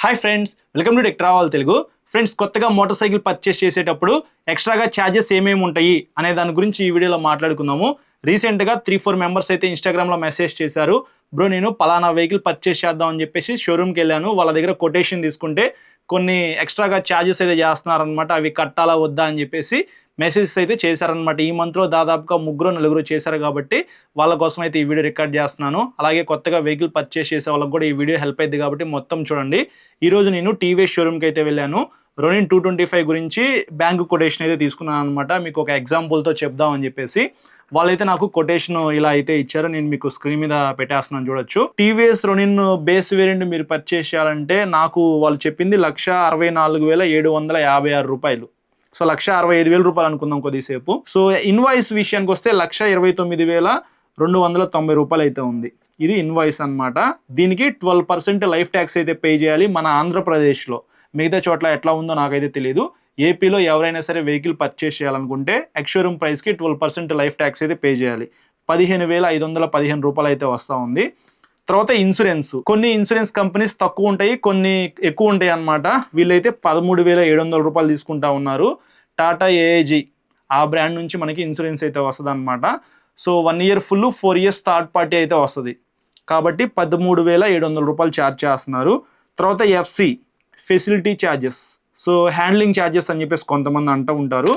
Hi friends, welcome to tech travel Telugu. Friends, కొత్తగా motor cycle purchase చేసేటప్పుడు ఎక్స్ట్రాగా charges ఏమేమి ఉంటాయి అనే దాని గురించి ఈ వీడియోలో మాట్లాడుకుందాము. రీసెంట్గా 3-4 మెంబర్స్ అయితే ఇన్స్టాగ్రామ్లో మెసేజ్ చేశారు. బ్రో, నేను పలానా వెహికల్ పర్చేస్ చేద్దాం అని చెప్పేసి షోరూమ్కి వెళ్ళాను. వాళ్ళ దగ్గర కొటేషన్ తీసుకుంటే కొన్ని ఎక్స్ట్రాగా ఛార్జెస్ అయితే చేస్తున్నారనమాట. అవి కట్టాలా వద్దా అని చెప్పేసి మెసేజెస్ అయితే చేశారనమాట. ఈ మంత్లో దాదాపుగా 3-4 చేశారు కాబట్టి వాళ్ళ కోసం అయితే ఈ వీడియో రికార్డ్ చేస్తున్నాను. అలాగే కొత్తగా వెహికల్ పర్చేస్ చేసే వాళ్ళకి కూడా ఈ వీడియో హెల్ప్ అయింది కాబట్టి మొత్తం చూడండి. ఈరోజు నేను టీవీఎస్ షోరూమ్కి అయితే వెళ్ళాను. రోనిన్ 225 గురించి బ్యాంక్ కొటేషన్ అయితే తీసుకున్నాను అనమాట. మీకు ఒక ఎగ్జాంపుల్తో చెప్దాం అని చెప్పేసి వాళ్ళైతే నాకు కొటేషన్ ఇలా అయితే ఇచ్చారు. నేను మీకు స్క్రీన్ మీద పెట్టేస్తున్నాను, చూడొచ్చు. టీవీఎస్ రోనిన్ బేస్ వేరియంట్ మీరు పర్చేస్ చేయాలంటే నాకు వాళ్ళు చెప్పింది 1,64,756 రూపాయలు. సో 1,65,000 రూపాయలు అనుకుందాం కొద్దిసేపు. సో ఇన్వాయిస్ విషయానికి వస్తే 1,29,290 రూపాయలు అయితే ఉంది. ఇది ఇన్వాయిస్ అనమాట. దీనికి 12% లైఫ్ ట్యాక్స్ అయితే పే చేయాలి మన ఆంధ్రప్రదేశ్లో. మిగతా చోట్ల ఎట్లా ఉందో నాకైతే తెలియదు. ఏపీలో ఎవరైనా సరే వెహికల్ పర్చేస్ చేయాలనుకుంటే ఎక్స్షోరూమ్ ప్రైస్కి 12% లైఫ్ ట్యాక్స్ అయితే పే చేయాలి. 15,515 రూపాయలు అయితే వస్తూ ఉంది. తర్వాత ఇన్సూరెన్స్, కొన్ని ఇన్సూరెన్స్ కంపెనీస్ తక్కువ ఉంటాయి, కొన్ని ఎక్కువ ఉంటాయి అన్నమాట. వీళ్ళైతే 13,700 రూపాయలు తీసుకుంటా ఉన్నారు. టాటా ఏఐజీ ఆ బ్రాండ్ నుంచి మనకి ఇన్సూరెన్స్ అయితే వస్తుంది అనమాట. So 1 year full, 4 years third party అయితే వస్తుంది కాబట్టి 13,700 రూపాయలు ఛార్జ్ చేస్తున్నారు. తర్వాత FC facility charges, so handling charges అని చెప్పేసి కొంతమంది అంటూ ఉంటారు.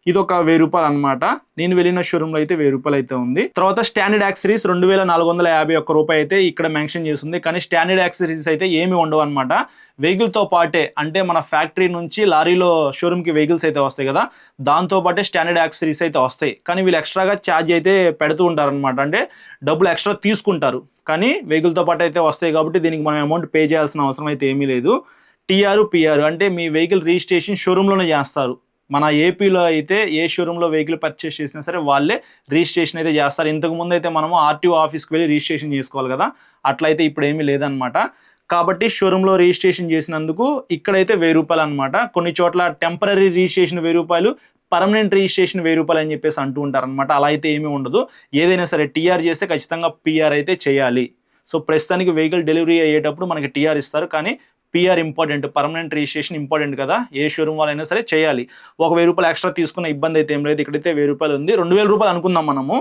ఇది ఒక 1,000 రూపాయలు అనమాట. నేను వెళ్ళిన షోరూంలో అయితే 1,000 రూపాయలు అయితే ఉంది. తర్వాత స్టాండర్డ్ యాక్సరీస్ 2,451 రూపాయలు అయితే ఇక్కడ మెన్షన్ చేస్తుంది. కానీ స్టాండర్డ్ యాక్సరీస్ అయితే ఏమి ఉండవు అనమాట. వెహికల్తో పాటే, అంటే మన ఫ్యాక్టరీ నుంచి లారీలో షోరూమ్కి వెహికల్స్ అయితే వస్తాయి కదా, దాంతో పాటే స్టాండర్డ్ యాక్సరీస్ అయితే వస్తాయి. కానీ వీళ్ళు ఎక్స్ట్రాగా ఛార్జ్ అయితే పెడుతూ ఉంటారు అనమాట. అంటే డబ్బులు ఎక్స్ట్రా తీసుకుంటారు, కానీ వెహికల్తో పాటు అయితే వస్తాయి కాబట్టి దీనికి మనం అమౌంట్ పే చేయాల్సిన అవసరం అయితే ఏమీ లేదు. టీఆర్, పిఆర్ అంటే మీ వెహికల్ రిజిస్ట్రేషన్ షోరూంలోనే చేస్తారు. మన ఏపీలో అయితే ఏ షోరూంలో వెహికల్ పర్చేస్ చేసినా సరే వాళ్ళే రిజిస్ట్రేషన్ అయితే చేస్తారు. ఇంతకుముందు అయితే మనము ఆర్టీఓ ఆఫీస్కి వెళ్ళి రిజిస్ట్రేషన్ చేసుకోవాలి కదా, అట్లయితే ఇప్పుడు ఏమీ లేదనమాట. కాబట్టి షోరూంలో రిజిస్ట్రేషన్ చేసినందుకు ఇక్కడైతే 1,000 రూపాయలు అనమాట. కొన్ని చోట్ల టెంపరీ రిజిస్ట్రేషన్ 1,000 రూపాయలు, పర్మనెంట్ రిజిస్ట్రేషన్ 1,000 రూపాయలు అని చెప్పేసి అంటూ ఉంటారనమాట. అలా అయితే ఏమీ ఉండదు. ఏదైనా సరే టీఆర్ చేస్తే ఖచ్చితంగా పిఆర్ అయితే చేయాలి. సో ప్రస్తుతానికి వెహికల్ డెలివరీ అయ్యేటప్పుడు మనకి టీఆర్ ఇస్తారు, కానీ PR important, permanent registration important కదా, ఏ షోరూమ్ వాళ్ళైనా సరే చేయాలి. ఒక 1,000 రూపాయలు ఎక్స్ట్రా తీసుకున్న ఇబ్బంది అయితే ఏం లేదు. ఇక్కడైతే 1,000 రూపాయలు ఉంది, 2,000 రూపాయలు అనుకుందాం మనము.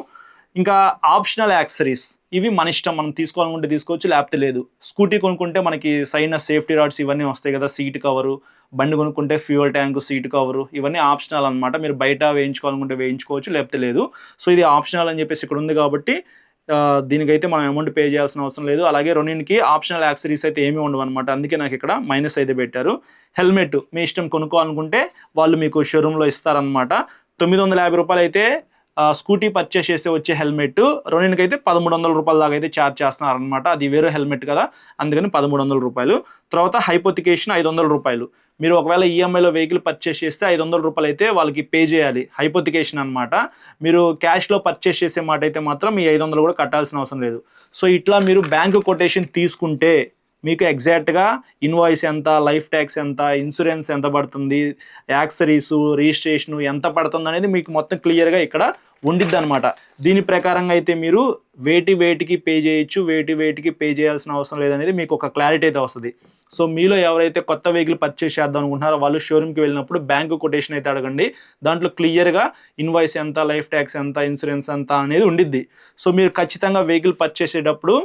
ఇంకా ఆప్షనల్ యాక్సరీస్, ఇవి మన ఇష్టం, మనం తీసుకోవాలనుకుంటే తీసుకోవచ్చు, లేకపోతే లేదు. స్కూటీ కొనుక్కుంటే మనకి సైన్ సేఫ్టీ రాడ్స్ ఇవన్నీ వస్తాయి కదా, సీట్ కవరు. బండి కొనుక్కుంటే ఫ్యూయల్ ట్యాంకు, సీట్ కవరు, ఇవన్నీ ఆప్షనల్ అనమాట. మీరు బయట వేయించుకోవాలనుకుంటే వేయించుకోవచ్చు, లేకపోతే లేదు. సో ఇది ఆప్షనల్ అని చెప్పేసి ఇక్కడ ఉంది కాబట్టి దీనికైతే మనం అమౌంట్ పే చేయాల్సిన అవసరం లేదు. అలాగే రోనిన్కి ఆప్షనల్ యాక్సరీస్ అయితే ఏమీ ఉండవు అనమాట. అందుకే నాకు ఇక్కడ మైనస్ అయితే పెట్టారు. హెల్మెట్ మీ ఇష్టం, కొనుక్కోవాలనుకుంటే వాళ్ళు మీకు షోరూంలో ఇస్తారనమాట. 950 రూపాయలు అయితే స్కూటీ పర్చేస్ చేస్తే వచ్చే హెల్మెట్, రోనిన్కి అయితే 1,300 రూపాయల దాకా అయితే ఛార్జ్ చేస్తున్నారనమాట. అది వేరే హెల్మెట్ కదా, అందుకని 1,300 రూపాయలు. తర్వాత హైపోతికేషన్ 500 రూపాయలు. మీరు ఒకవేళ ఈఎంఐలో వెహికల్ పర్చేస్ చేస్తే 500 రూపాయలు అయితే వాళ్ళకి పే చేయాలి, హైపోతికేషన్ అనమాట. మీరు క్యాష్లో పర్చేస్ చేసే మాట అయితే మాత్రం ఈ 500 కూడా కట్టాల్సిన అవసరం లేదు. సో ఇట్లా మీరు బ్యాంక్ కొటేషన్ తీసుకుంటే మీకు ఎగ్జాక్ట్గా ఇన్వాయిస్ ఎంత, లైఫ్ ట్యాక్స్ ఎంత, ఇన్సూరెన్స్ ఎంత పడుతుంది, యాక్సరీసు, రిజిస్ట్రేషను ఎంత పడుతుంది అనేది మీకు మొత్తం క్లియర్గా ఇక్కడ ఉండిద్ది అనమాట. దీని ప్రకారంగా అయితే మీరు వేటికి పే చేయొచ్చు, వేటికి పే చేయాల్సిన అవసరం లేదనేది మీకు ఒక క్లారిటీ అయితే వస్తుంది. సో మీలో ఎవరైతే కొత్త వెహికల్ పర్చేస్ చేద్దాం అనుకుంటున్నారో వాళ్ళు షోరూమ్కి వెళ్ళినప్పుడు బ్యాంకు కొటేషన్ అయితే అడగండి. దాంట్లో క్లియర్గా ఇన్వాయిస్ ఎంత, లైఫ్ ట్యాక్స్ ఎంత, ఇన్సూరెన్స్ ఎంత అనేది ఉండిద్ది. సో మీరు ఖచ్చితంగా వెహికల్ పర్చేస్ చేసేటప్పుడు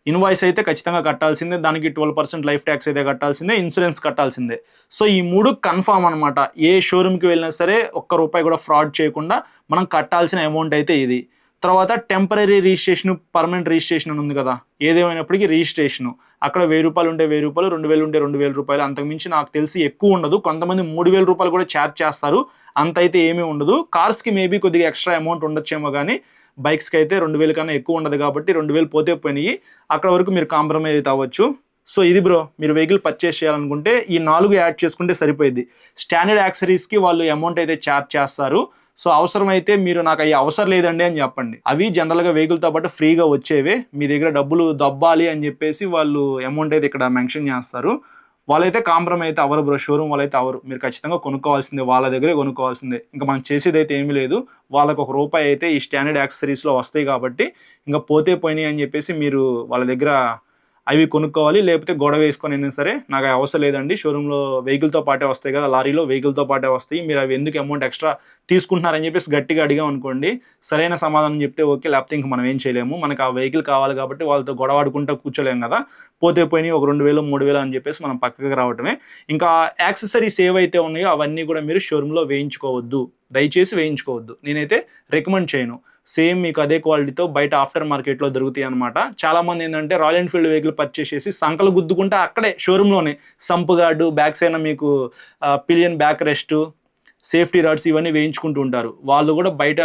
ఇన్వాయిస్ అయితే ఖచ్చితంగా కట్టాల్సిందే, దానికి 12% లైఫ్ ట్యాక్స్ అయితే కట్టాల్సిందే, ఇన్సూరెన్స్ కట్టాల్సిందే. సో ఈ 3 కన్ఫామ్ అనమాట. ఏ షోరూమ్కి వెళ్ళినా సరే ఒక్క రూపాయి కూడా ఫ్రాడ్ చేయకుండా మనం కట్టాల్సిన అమౌంట్ అయితే ఇది. తర్వాత టెంపరీ రిజిస్ట్రేషన్, పర్మనెంట్ రిజిస్ట్రేషన్ అని ఉంది కదా, ఏదేమైనప్పటికీ రిజిస్ట్రేషను అక్కడ 1,000 రూపాయలు ఉంటే 1,000 రూపాయలు, 2,000 ఉంటే 2,000 రూపాయలు, అంతకుమించి నాకు తెలిసి ఎక్కువ ఉండదు. కొంతమంది 3,000 రూపాయలు కూడా ఛార్జ్ చేస్తారు, అంత అయితే ఏమీ ఉండదు. కార్స్కి మేబీ కొద్దిగా ఎక్స్ట్రా అమౌంట్ ఉండొచ్చేమో, కానీ బైక్స్కి అయితే 2,000 కన్నా ఎక్కువ ఉండదు కాబట్టి 2,000 పోతే పోయినాయి, అక్కడ వరకు మీరు కాంప్రమైజ్ అయితే అవ్వచ్చు. సో ఇది బ్రో, మీరు వెహికల్ పర్చేస్ చేయాలనుకుంటే ఈ 4 యాడ్ చేసుకుంటే సరిపోయింది. స్టాండర్డ్ యాక్సరీస్కి వాళ్ళు అమౌంట్ అయితే ఛార్జ్ చేస్తారు. సో అవసరమైతే మీరు నాకు అవి అవసరం లేదండి అని చెప్పండి. అవి జనరల్గా వెహికల్తో పాటు ఫ్రీగా వచ్చేవే, మీ దగ్గర డబ్బులు దబ్బాలి అని చెప్పేసి వాళ్ళు అమౌంట్ అయితే ఇక్కడ మెన్షన్ చేస్తారు. వాళ్ళైతే కాంప్రమైజ్ అయితే అవరు బ్రో, షోరూమ్ వాళ్ళైతే అవరు. మీరు ఖచ్చితంగా కొనుక్కోవాల్సిందే, వాళ్ళ దగ్గరే కొనుక్కోవాల్సిందే. ఇంకా మనం చేసేది అయితే ఏమీ లేదు. వాళ్ళకు ₹1 అయితే ఈ స్టాండర్డ్ యాక్సెసరీస్లో వస్తాయి కాబట్టి ఇంకా పోతే పోయినాయి అని చెప్పేసి మీరు వాళ్ళ దగ్గర అవి కొనుక్కోవాలి, లేకపోతే గొడవ వేసుకొని అయినా సరే నాకు అవసరం లేదండి, షోరూంలో వెహికల్తో పాటే వస్తాయి కదా, లారీలో వెహికల్తో పాటే వస్తాయి, మీరు అవి ఎందుకు అమౌంట్ ఎక్స్ట్రా తీసుకుంటున్నారని చెప్పేసి గట్టిగా అడిగాం అనుకోండి, సరైన సమాధానం చెప్తే ఓకే, లేకపోతే ఇంక మనం ఏం చేయలేము. మనకు ఆ వెహికల్ కావాలి కాబట్టి వాళ్ళతో గొడవ ఆడుకుంటూ కూర్చోలేము కదా, పోతే పోయినాయి ఒక 2000 3000 అని చెప్పేసి మనం పక్కకి రావటమే. ఇంకా యాక్సెసరీస్ ఏవైతే ఉన్నాయో అవన్నీ కూడా మీరు షోరూంలో వేయించుకోవద్దు, దయచేసి వేయించుకోవద్దు, నేనైతే రికమెండ్ చేయను. సేమ్ మీకు అదే క్వాలిటీతో బయట ఆఫ్టర్ మార్కెట్లో దొరుకుతాయి అనమాట. చాలామంది ఏంటంటే రాయల్ ఎన్ఫీల్డ్ వెహికల్ పర్చేస్ చేసి సంకలు గుద్దుకుంటే అక్కడే షోరూంలోనే సంప్ గార్డు, బ్యాక్ సైడ్ మీకు pillion back rest, safety rods ఇవన్నీ వేయించుకుంటూ ఉంటారు. వాళ్ళు కూడా బయట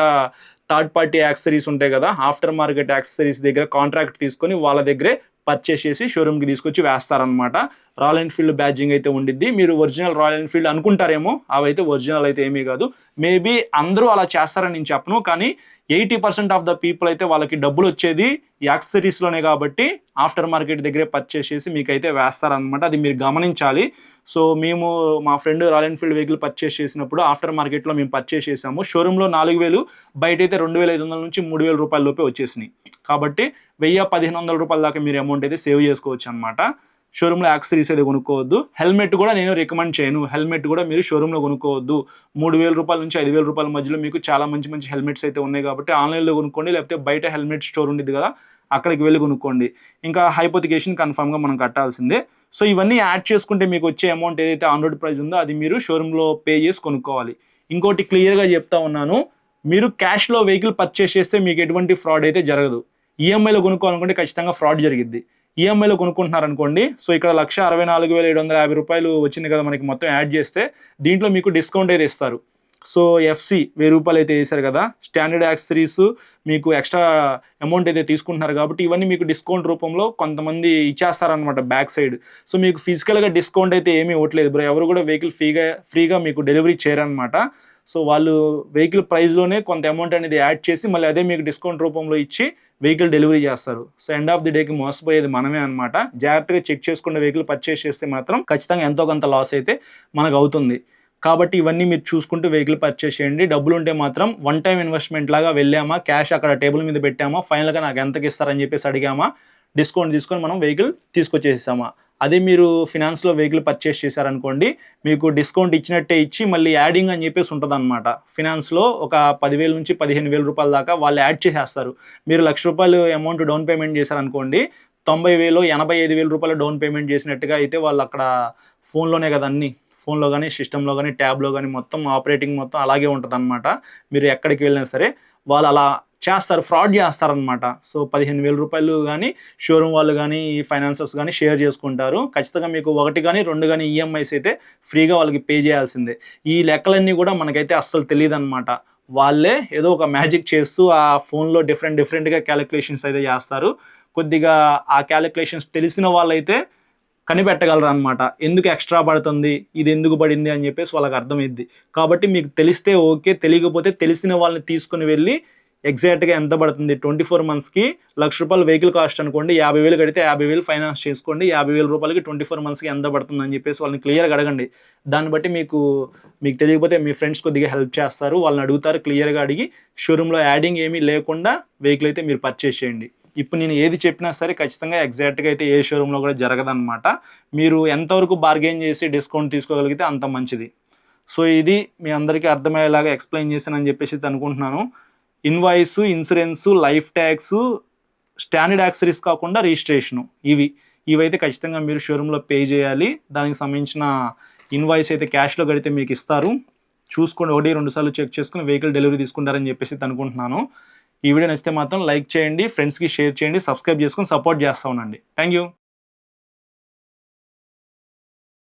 థర్డ్ పార్టీ యాక్సెసరీస్ ఉంటాయి కదా, ఆఫ్టర్ మార్కెట్ యాక్సెసరీస్ దగ్గర కాంట్రాక్ట్ తీసుకొని వాళ్ళ దగ్గరే పర్చేస్ చేసి షోరూమ్కి తీసుకొచ్చి వేస్తారనమాట. రాయల్ ఎన్ఫీల్డ్ బ్యాడ్జింగ్ అయితే ఉండిద్ది. మీరు ఒరిజినల్ రాయల్ ఎన్ఫీల్డ్ అనుకుంటారేమో, అవైతే ఒరిజినల్ అయితే ఏమీ కాదు. మేబీ అందరూ అలా చేస్తారని నేను చెప్పను, కానీ 80% ఆఫ్ ద పీపుల్ అయితే వాళ్ళకి డబ్బులు వచ్చేది యాక్సెసరీస్లోనే కాబట్టి ఆఫ్టర్ మార్కెట్ దగ్గరే పర్చేస్ చేసి మీకైతే వేస్తారనమాట. అది మీరు గమనించాలి. సో మేము మా friend royal Enfield vehicle purchase చేసినప్పుడు ఆఫ్టర్ మార్కెట్లో మేము పర్చేస్ చేసాము. షోరూంలో 4000, బయట అయితే 2500 నుంచి 3000 రూపాయల లోపే వచ్చేసినాయి. కాబట్టి 1000-1500 రూపాయల దాకా మీరు అమౌంట్ అయితే సేవ్ చేసుకోవచ్చు అనమాట. షోరూంలో యాక్సెసరీస్ అయితే కొనుక్కోవద్దు. హెల్మెట్ కూడా నేను రికమెండ్ చేయను, హెల్మెట్ కూడా మీరు షోరూంలో కొనుక్కోవద్దు. 3000 రూపాయల నుంచి 5000 రూపాయల మధ్యలో మీకు చాలా మంచి మంచి హెల్మెట్స్ అయితే ఉన్నాయి కాబట్టి ఆన్లైన్లో కొనుక్కోండి, లేకపోతే బయట హెల్మెట్ స్టోర్ ఉండేది కదా అక్కడికి వెళ్ళి కొనుక్కోండి. ఇంకా హైపోతికేషన్ కన్ఫామ్గా మనం కట్టాల్సిందే. సో ఇవన్నీ యాడ్ చేసుకుంటే మీకు వచ్చే అమౌంట్ ఏదైతే ఆన్ రోడ్ ప్రైస్ ఉందో అది మీరు షోరూంలో పే చేసి కొనుక్కోవాలి. ఇంకోటి క్లియర్గా చెప్తా ఉన్నాను, మీరు క్యాష్లో వెహికల్ పర్చేస్ చేస్తే మీకు ఎటువంటి ఫ్రాడ్ అయితే జరగదు. ఈఎంఐలో కొనుక్కోవాలనుకుంటే ఖచ్చితంగా ఫ్రాడ్ జరిగిద్ది. ఈఎంఐలో కొనుక్కుంటున్నారనుకోండి, సో ఇక్కడ 1,64,750 రూపాయలు వచ్చింది కదా మనకి, మొత్తం యాడ్ చేస్తే దీంట్లో మీకు డిస్కౌంట్ అయితే ఇస్తారు. సో ఎఫ్సి 1000 రూపాయలు అయితే వేశారు కదా, స్టాండర్డ్ యాక్సెసరీస్ మీకు ఎక్స్ట్రా అమౌంట్ అయితే తీసుకుంటున్నారు కాబట్టి ఇవన్నీ మీకు డిస్కౌంట్ రూపంలో కొంతమంది ఇచ్చేస్తారనమాట బ్యాక్ సైడ్. సో మీకు ఫిజికల్గా డిస్కౌంట్ అయితే ఏమీ ఇవ్వట్లేదు బ్రో, ఎవరు కూడా వెహికల్ ఫ్రీగా మీకు డెలివరీ చేయరనమాట. సో వాళ్ళు వెహికల్ ప్రైస్లోనే కొంత అమౌంట్ అనేది యాడ్ చేసి మళ్ళీ అదే మీకు డిస్కౌంట్ రూపంలో ఇచ్చి వెహికల్ డెలివరీ చేస్తారు. సో ఎండ్ ఆఫ్ ది డేకి మోసపోయేది మనమే అనమాట. జాగ్రత్తగా చెక్ చేసుకున్న వెహికల్ పర్చేస్ చేస్తే మాత్రం ఖచ్చితంగా ఎంతో కొంత లాస్ అయితే మనకు అవుతుంది. కాబట్టి ఇవన్నీ మీరు చూసుకుంటూ వెహికల్ పర్చేస్ చేయండి. డబ్బులు ఉంటే మాత్రం వన్ టైం ఇన్వెస్ట్మెంట్ లాగా వెళ్ళామా, క్యాష్ అక్కడ టేబుల్ మీద పెట్టామా, ఫైనల్గా నాకు ఎంతకి ఇస్తారని చెప్పేసి అడిగామా, డిస్కౌంట్ తీసుకొని మనం వెహికల్ తీసుకొచ్చేసామా. అదే మీరు ఫినాన్స్లో వెహికల్ పర్చేస్ చేశారనుకోండి, మీకు డిస్కౌంట్ ఇచ్చినట్టే ఇచ్చి మళ్ళీ యాడింగ్ అని చెప్పేసి ఉంటుంది అనమాట. ఫినాన్స్లో ఒక 10,000 నుంచి 15,000 రూపాయల దాకా వాళ్ళు యాడ్ చేసేస్తారు. మీరు 1,00,000 రూపాయలు అమౌంట్ డౌన్ పేమెంట్ చేశారనుకోండి, 90,000 85,000 రూపాయలు డౌన్ పేమెంట్ చేసినట్టుగా అయితే వాళ్ళు అక్కడ ఫోన్లోనే కదా అన్నీ, ఫోన్లో కానీ సిస్టంలో కానీ ట్యాబ్లో కానీ మొత్తం ఆపరేటింగ్ మొత్తం అలాగే ఉంటుంది అనమాట. మీరు ఎక్కడికి వెళ్ళినా సరే వాళ్ళు అలా చేస్తారు, ఫ్రాడ్ చేస్తారనమాట. సో 15,000 రూపాయలు కానీ షోరూమ్ వాళ్ళు కానీ ఈ ఫైనాన్సర్స్ కానీ షేర్ చేసుకుంటారు. ఖచ్చితంగా మీకు 1 కానీ 2 కానీ ఈఎంఐస్ అయితే ఫ్రీగా వాళ్ళకి పే చేయాల్సిందే. ఈ లెక్కలన్నీ కూడా మనకైతే అస్సలు తెలియదు అనమాట. వాళ్ళే ఏదో ఒక మ్యాజిక్ చేస్తూ ఆ ఫోన్లో డిఫరెంట్గా క్యాలిక్యులేషన్స్ అయితే చేస్తారు. కొద్దిగా ఆ క్యాలిక్యులేషన్స్ తెలిసిన వాళ్ళైతే కనిపెట్టగలరు అనమాట, ఎందుకు ఎక్స్ట్రా పడుతుంది, ఇది ఎందుకు పడింది అని చెప్పేసి వాళ్ళకి అర్థమైద్ది. కాబట్టి మీకు తెలిస్తే ఓకే, తెలియకపోతే తెలిసిన వాళ్ళని తీసుకుని వెళ్ళి ఎగ్జాక్ట్గా ఎంత పడుతుంది, 24 మంత్స్కి 1,00,000 రూపాయలు వెహికల్ కాస్ట్ అనుకోండి, 50,000 కడితే 50,000 ఫైనాన్స్ చేసుకోండి, 50,000 రూపాయలకి 24 మంత్స్కి ఎంత పడుతుంది అని చెప్పేసి వాళ్ళని క్లియర్గా అడగండి. దాన్ని బట్టి మీకు తెలియకపోతే మీ ఫ్రెండ్స్ కొద్దిగా హెల్ప్ చేస్తారు, వాళ్ళని అడుగుతారు, క్లియర్గా అడిగి షోరూంలో యాడింగ్ ఏమీ లేకుండా వెహికల్ అయితే మీరు పర్చేస్ చేయండి. ఇప్పుడు నేను ఏది చెప్పినా సరే ఖచ్చితంగా ఎగ్జాక్ట్గా అయితే ఏ షోరూంలో కూడా జరగదన్నమాట. మీరు ఎంతవరకు బార్గెన్ చేసి డిస్కౌంట్ తీసుకోగలిగితే అంత మంచిది. సో ఇది మీ అందరికీ అర్థమయ్యేలాగా ఎక్స్ప్లెయిన్ చేశానని చెప్పేసి అనుకుంటున్నాను. Invoice, insurance, life tax, standard accessories కాకుండా రిజిస్ట్రేషను, ఇవైతే ఖచ్చితంగా మీరు షోరూంలో పే చేయాలి. దానికి సంబంధించిన ఇన్వాయిస్ అయితే క్యాష్లో కడితే మీకు ఇస్తారు. చూసుకోండి, 1-2 సార్లు చెక్ చేసుకుని వెహికల్ డెలివరీ తీసుకుంటారని చెప్పేసి అనుకుంటున్నాను. ఈ వీడియో నచ్చితే మాత్రం లైక్ చేయండి, ఫ్రెండ్స్కి షేర్ చేయండి, సబ్స్క్రైబ్ చేసుకుని సపోర్ట్ చేస్తూ ఉండండి. Thank you.